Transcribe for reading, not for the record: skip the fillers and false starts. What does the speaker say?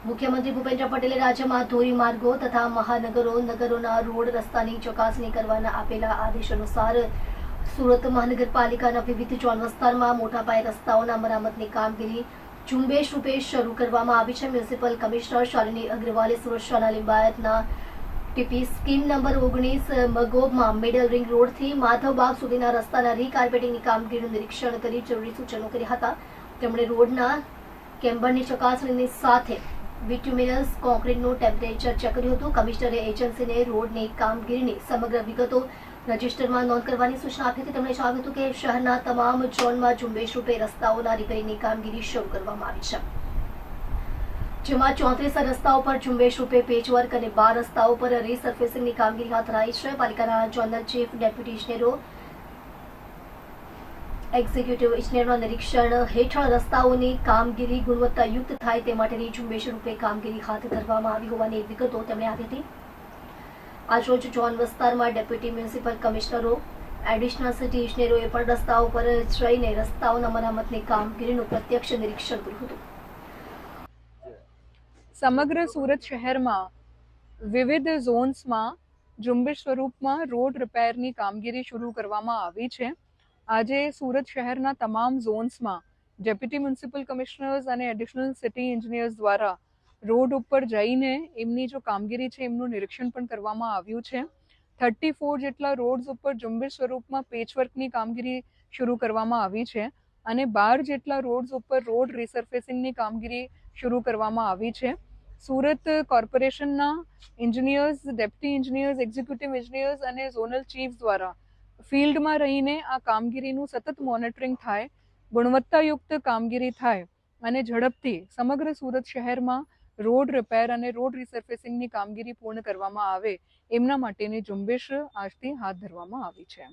મુખ્યમંત્રી ભૂપેન્દ્ર પટેલે રાજ્યમાં ધોરીમાર્ગો તથા નગરોના રોડ રસ્તાની ચકાસણી કરવાના આપેલા આદેશ અનુસાર સુરત મહાનગરપાલિકાના વિવિધ ઝોન વિસ્તારમાં મોટા પાયે રસ્તાઓના મરામતની કામગીરી ઝુંબેશ રૂપે શરૂ કરવામાં આવી છે. મ્યુનિસિપલ કમિશનર શાલિની અગ્રવાલે સુરત શાળા લિંબાયતના ટીપી સ્કીમ નંબર 19 મગોબમાં મિડલ રિંગ રોડથી માધવબાગ સુધીના રસ્તાના રીકાર્પેટિંગની કામગીરીનું નિરીક્ષણ કરી જરૂરી સૂચનો કર્યા હતા. તેમણે રોડના કેમ્બરની ચકાસણીની સાથે બિટ્યુમિનસ કોન્ક્રીટનું ટેમ્પરેચર ચેક કર્યું હતું. કમિશનરે એજન્સીને રોડની કામગીરીની સમગ્ર વિગતો રજિસ્ટરમાં નોંધ કરવાની સૂચના આપી હતી. તેમણે જણાવ્યું હતું કે શહેરના તમામ ઝોનમાં ઝુંબેશ રૂપે રસ્તાઓના રિપેરિંગની કામગીરી શરૂ કરવામાં આવી છે, જેમાં 34 રસ્તાઓ પર ઝુંબેશ રૂપે પેચવર્ક અને 12 રસ્તાઓ પર રીસર્ફેસિંગની કામગીરી હાથ ધરાઈ છે. પાલિકાના ઝોનલ ચીફ, ડેપ્યુટી ઇજનેરો, એક્ઝિક્યુટિવ ઇજનેરોના નિરીક્ષણ હેઠળ રસ્તાઓની કામગીરી ગુણવત્તાયુક્ત થાય તે માટેની ઝુંબેશ રૂપે કામગીરી હાથ ધરવામાં આવી હોવાની વિગતો તેમણે આપી હતી. આજરોજ ઝોન વિસ્તારમાં ડેપ્યુટી મ્યુનિસિપલ કમિશનરો, એડિશનલ સિટી ઇજનેરોએ પણ રસ્તાઓ પર જઈને રસ્તાઓના મરામતની કામગીરીનું પ્રત્યક્ષ નિરીક્ષણ કર્યું હતું. સમગ્ર સુરત શહેરમાં વિવિધ ઝોન્સમાં ઝુંબેશ સ્વરૂપમાં રોડ રિપેરની કામગીરી શરૂ કરવામાં આવી છે. આજે સુરત શહેરના તમામ ઝોન્સમાં ડેપ્યુટી મ્યુનિસિપલ કમિશનર્સ અને એડિશનલ સિટી એન્જિનિયર્સ દ્વારા રોડ ઉપર જઈને એમની જો કામગીરી છે એમનું નિરીક્ષણ પણ કરવામાં આવ્યું છે. 34 જેટલા રોડ્સ ઉપર ઝુંબેશ સ્વરૂપમાં પેચવર્કની કામગીરી શરૂ કરવામાં આવી છે અને 12 જેટલા રોડ્સ ઉપર રોડ રીસર્ફેસિંગની કામગીરી શરૂ કરવામાં આવી છે. સુરત કોર્પોરેશનના engineers, deputy engineers, executive engineers અને ઝોનલ ચીફ દ્વારા ફિલ્ડમાં રહીને આ કામગીરીનું સતત મોનિટરિંગ થાય, ગુણવત્તાયુક્ત કામગીરી થાય અને ઝડપથી સમગ્ર સુરત શહેરમાં રોડ રિપેર અને રોડ રીસર્ફેસિંગની કામગીરી પૂર્ણ કરવામાં આવે એમના માટેની ઝુંબેશ આજથી હાથ ધરવામાં આવી છે.